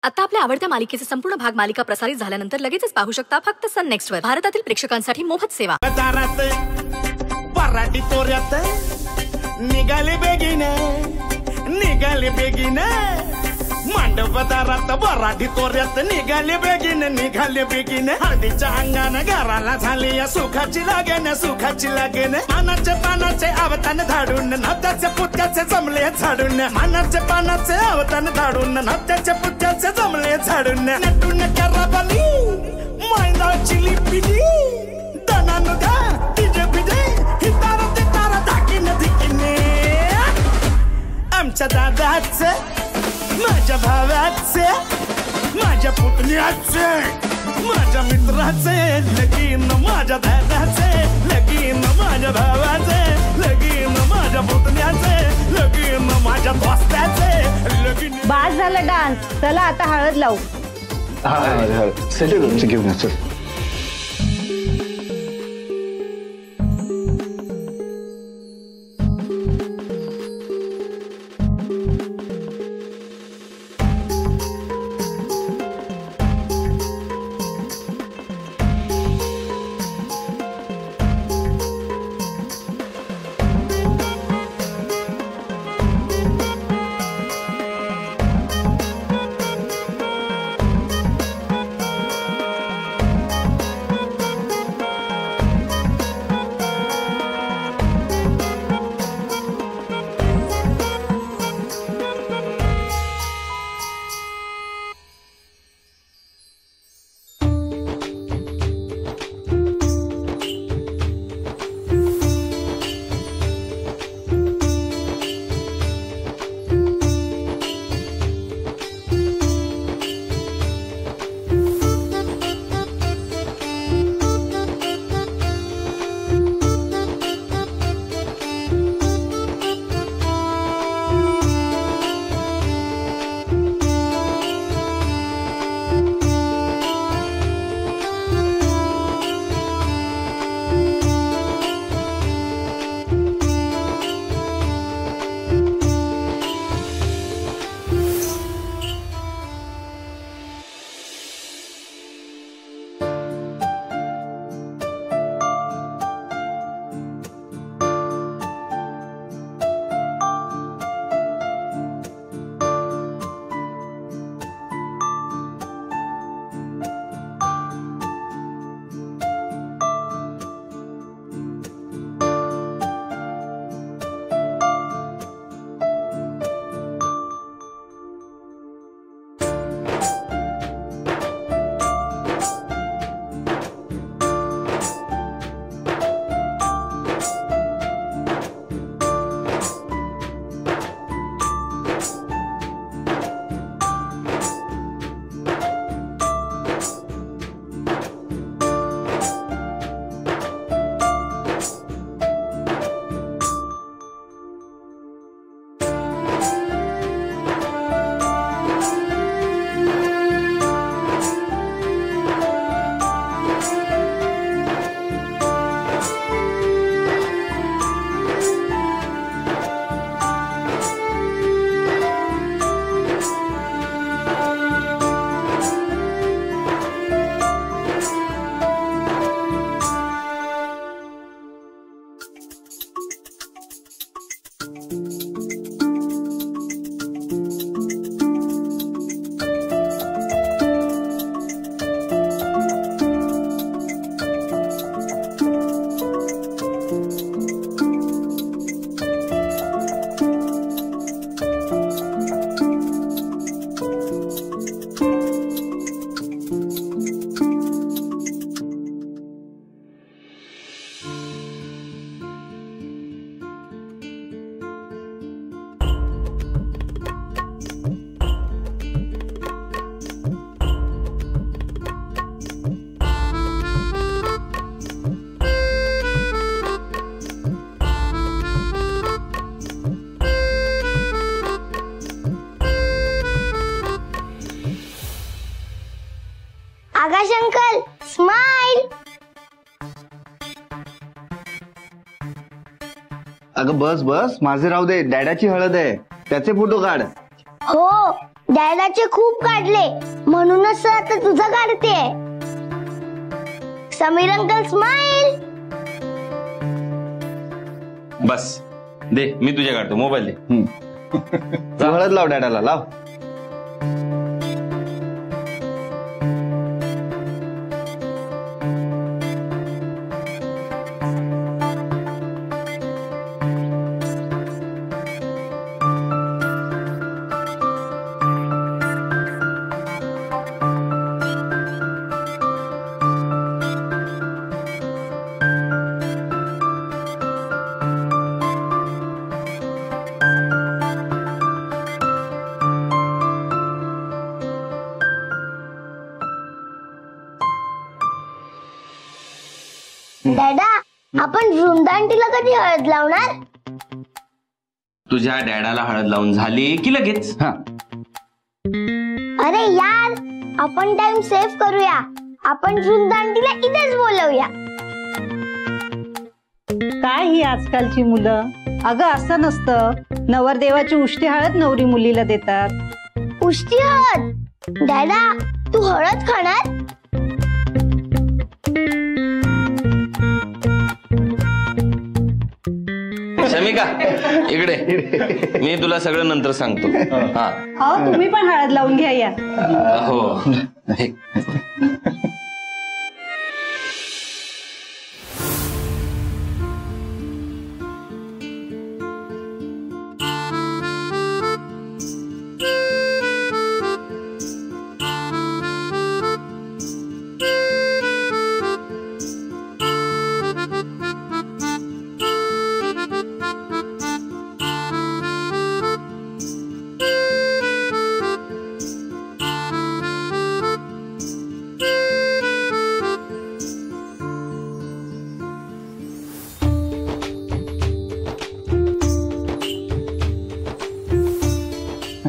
आता आपल्या आवडत्या मालिकेचे संपूर्ण भाग मालिका प्रसारित झाल्यानंतर लगेचच पाहू शकता फक्त सन नेक्स्ट वर. भारतातील प्रेक्षकांसाठी मोफत सेवा. पराठी पोऱ्यात निघाले बेगीने मांडव दारात पराठी तोऱ्यात निघाले बेगीने हळदीच्या अंगाने घराला झाली या सुखाची लागेन मानाचे पानाचे आवतान धाडून नात्याचे पुत्याचे जमले झाडून मानाचे पानाचे आवतान धाडून नात्याचे पुत्याचे जमले झाडून नटून कराबली मैदाची लिपिली दनानु दा तिजे बिजे हितार तितार दाकिन धिकिने आमच्या दादाचे माझ्या भावाचे माझ्या पुतण्याचे माझ्या मित्राचे लगीन माझ्या दादाचे लगीन माझ्या भावाचे लगीन माझ्या पुतण्याचे लगीन माझ्या दोस्ताचे लगीन. बास झाला डान्स, चला आता हळद लावू. चल घेऊन या चल. आकाश अंकल स्माइल. अगं बस बस, माझे राहू दे. डॅडाची हळद आहे, त्याचे फोटो काढ. हो डॅडाचे खूप काढले म्हणूनच सर आता तुझा काढते. Sameer uncle smile. बस दे, मी तुझ्या काढतो. मोबाईल दे. हळद लाव डॅडाला, लाव. डॅडा, आपण वृंदा आंटीला कधी हळद लावणार? तुझ्या डॅडाला हळद लावून झाली की लगेच. अरे यार, आपण टाइम सेव्ह करूया. आपण वृंदा आंटीला इथेच बोलवूया. काय ही आजकालची मुलं. अगं असं नसतं. नवरदेवाची उष्टी हळद नवरी मुलीला देतात. उष्टी हळद? डॅडा, तू हळद खाणार? शमिका इकडे, मी तुला सगळं नंतर सांगतो. हा हो, तुम्ही पण हळद लावून घ्या या. हो.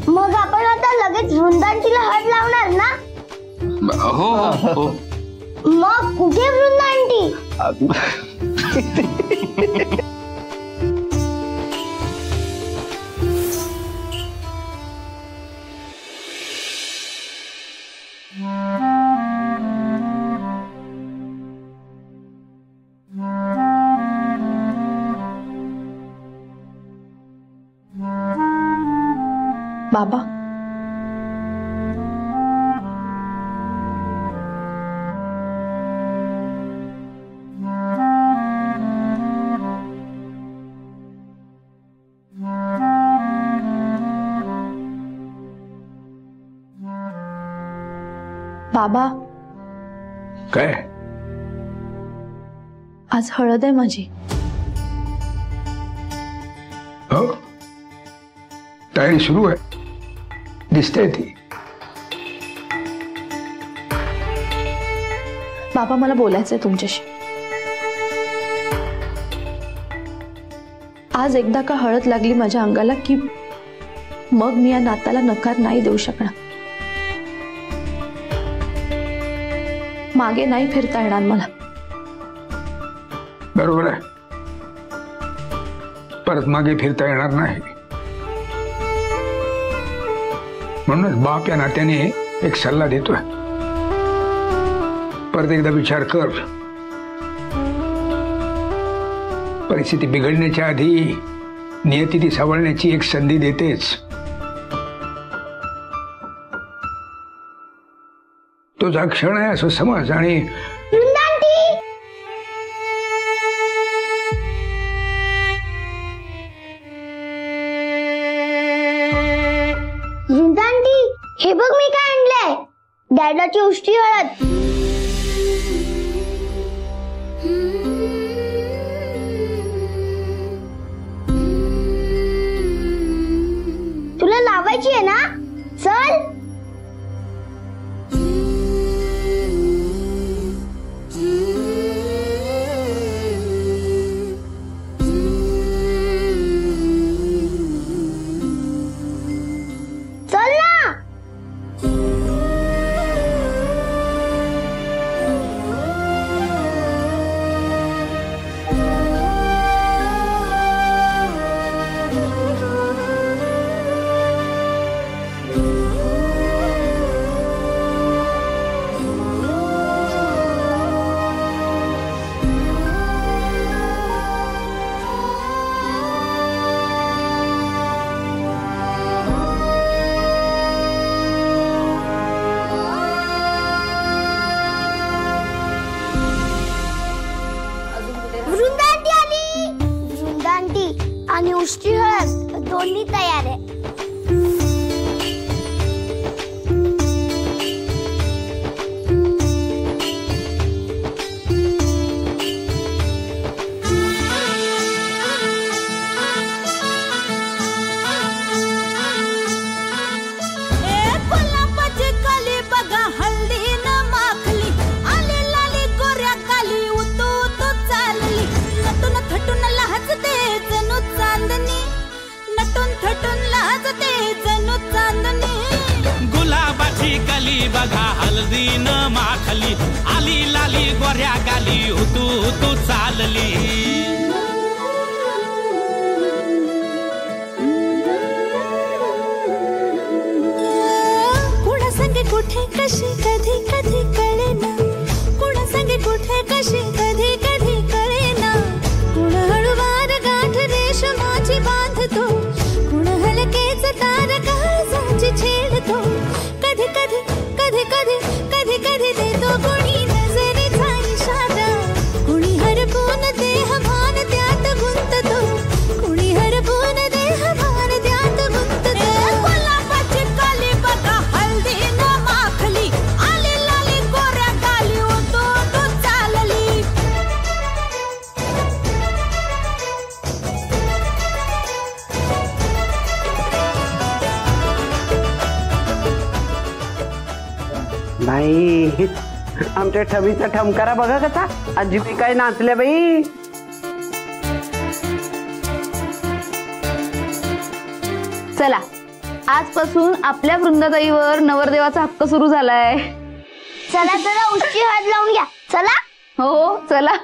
मग आपण आता लगेच वृंदा आंटीला हळद लावणार ना? हो हो. मग कुठे वृंदा आंटी? बाबा, बाबा, काय? आज हळद आहे माझी. हो, तयारी सुरू आहे, दिसते ती. बाबा, मला बोलायचंय तुमच्याशी. आज एकदा का हळद लागली माझ्या अंगाला की मग मी या नाताला नकार नाही देऊ शकणार. मागे नाही फिरता येणार मला. बरोबर आहे, परत मागे फिरता येणार नाही. म्हणूनच बाप या नात्याने एक सल्ला देतोय. परत एकदा विचार कर. परिस्थिती बिघडण्याच्या आधी नियती ती सावळण्याची एक संधी देतेच. तो जा क्षण आहे असं समज. आणि वृंदा आंटी, वृंदा आंटी, हे बघ मी काय आणलंय. डॅडाची उष्टी हळद. तुला लावायची आहे ना? चल. चल ना. आली बघा हल्दीन माखली, आली लाली गोऱ्या गाली, हुतू हुतू चालली. कुठे कशी कधी कधी कळेना, कुणा संगे कुठे कशी कधी कधी कळेना, कुण हळूवार गाठ रेशमाची बांधतो, कुण हलकेच तार काळजाची छेडतो, कधी कधी कधी कधी कधी कधी देतो कोणी नजरेचा इशारा, कुणी हरपून देह भान त्यात गुंततो, कुणी हरपून देह भान त्यात गुंततो. गुलाबाची काली बघा हल्दी बाई, आमच्या ठमीचा ठमकारा बघा कसा, आजी बी काय नाचल्या बाई. चला, आजपासून आपल्या वृंदाताईवर नवरदेवाचा हक्क सुरू झालाय. चला चला उशी हात लावून घ्या. चला. हो चला.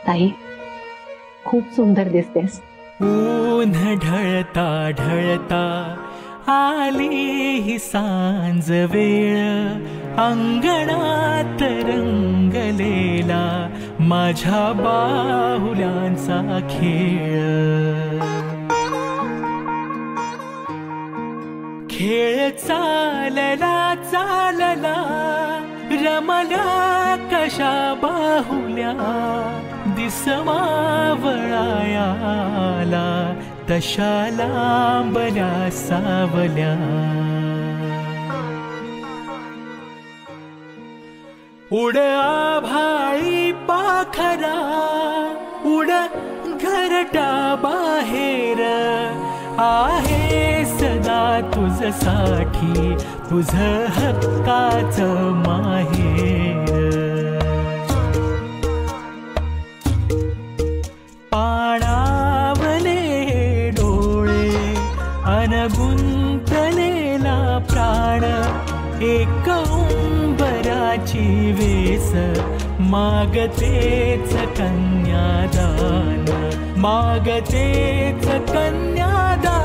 ताई, खूप सुंदर दिसतेस. ऊन ढळता ढळता आली ही सांज वेळ, अंगणात रंगलेला माझ्या बाहुल्यांचा खेळ. खेळ चालला चालला रमल्या कशा बाहुल्या, दिसमावळायाला तशा लांबल्या सावल्या. उड आभाळी पाखरा, उड घरटा बाहेर, आहे सदा तुझसाठी तुझ हक्काचं माहेर. पाणावले डोळे अनगुंतलेला प्राण, एक उंबराची वेस मागतेच कन्यादान, मागतेच कन्यादान.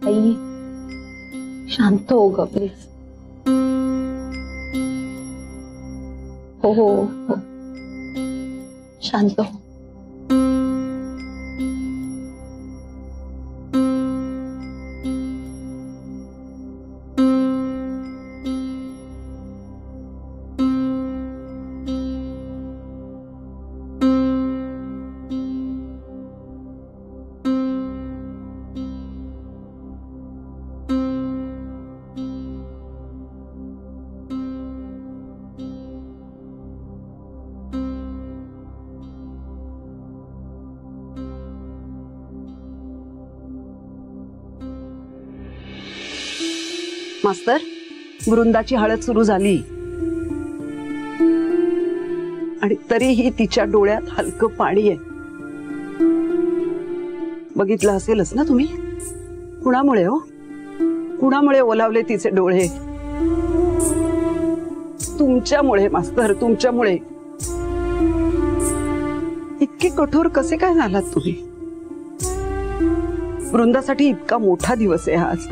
आई, शांत हो ग प्लीज. हो हो हो, शांत हो. मास्तर, वृंदाची हळद सुरू झाली आणि तरीही तिच्या डोळ्यात हलकं पाणी आहे. बघितलं असेलच ना तुम्ही? कुणामुळे हो? कुणामुळे ओलावले तिचे डोळे? तुमच्यामुळे मास्तर, तुमच्यामुळे. इतके कठोर कसे काय झालात तुम्ही? वृंदासाठी इतका मोठा दिवस आहे आज.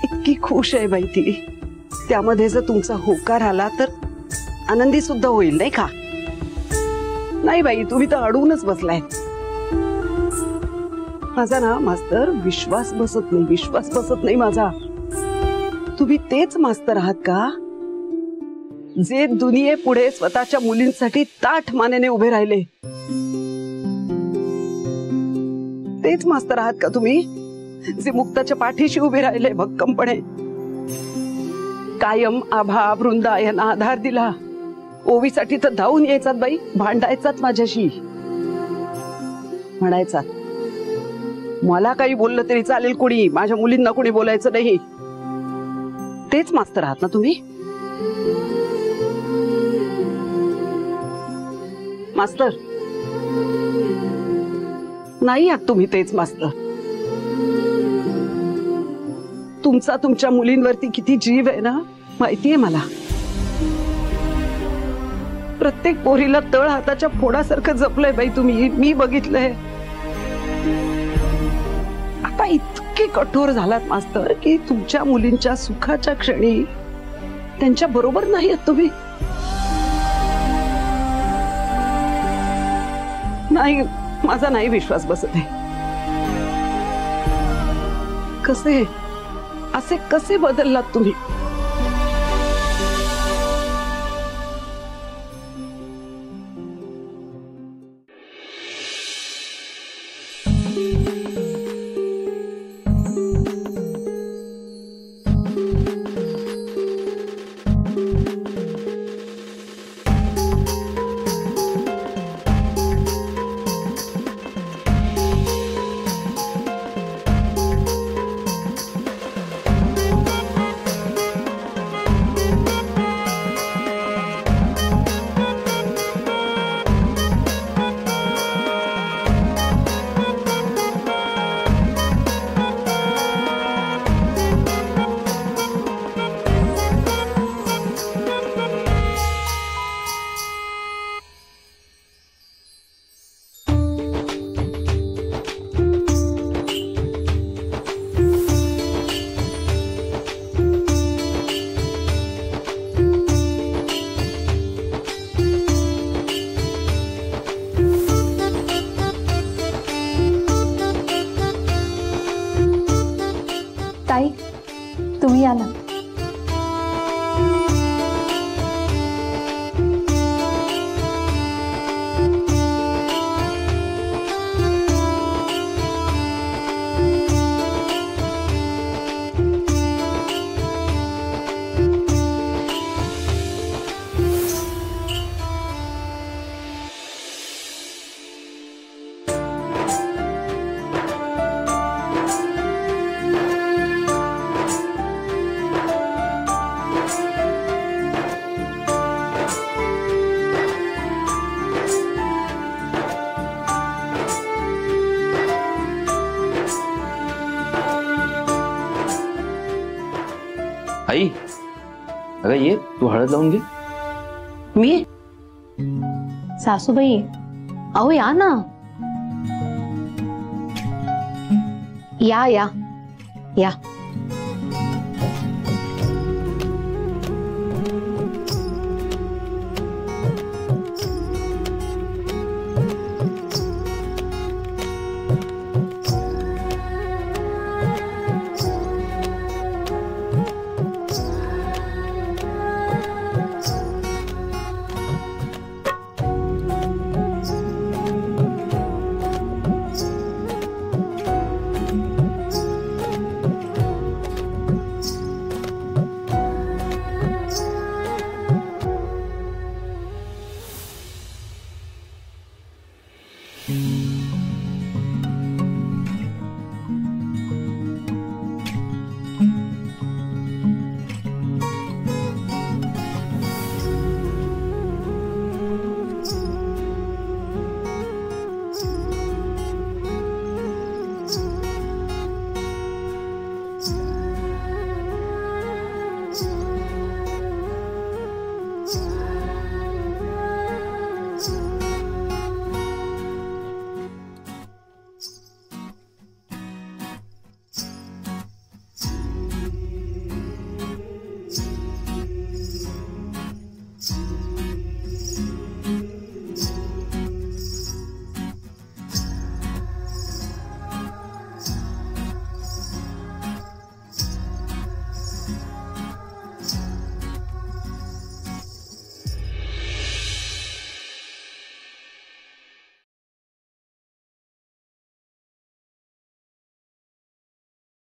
इतकी खुश आहे बाई ती. त्यामध्ये जर तुमचा होकार आला तर आनंदी सुद्धा होईल नाही का? नाही बाई, तुम्ही तर अडवूनच बसलाय. माझा ना मास्तर विश्वास बसत नाही, विश्वास बसत नाही माझा. तुम्ही तेच मास्तर आहात का जे दुनियेपुढे स्वतःच्या मुलींसाठी ताठ मानेने उभे राहिले? तेच मास्तर आहात का तुम्ही जे मुक्ताच्या पाठीशी उभे राहिले भक्कमपणे? कायम आभा वृंदा यांना आधार दिला. ओवीसाठी तर धावून यायचात बाई, भांडायचात माझ्याशी, म्हणायचात मला काही बोललं तरी चालेल, कोणी माझ्या मुलींना कोणी बोलायचं नाही. तेच मास्तर आहात ना तुम्ही? मास्तर नाही आहात तुम्ही तेच मास्तर. तुमचा तुमच्या मुलींवरती किती जीव आहे ना माहितीये मला. प्रत्येक पोरीला तळ हाताच्या फोडासारखं जपलंय बाई तुम्ही, मी बघितलंय. आता इतके कठोर झालात मास्तर की तुमच्या मुलींच्या सुखाच्या क्षणी त्यांच्या बरोबर नाही आहेत तुम्ही. नाही, माझा नाही विश्वास बसत आहे. कसे असे कसे बदललात तुम्ही? ताई, तुम्ही या ना. आई, अगं ये, तू हळद लावून घे. मी? सासूबाई, अहो या ना. या या या.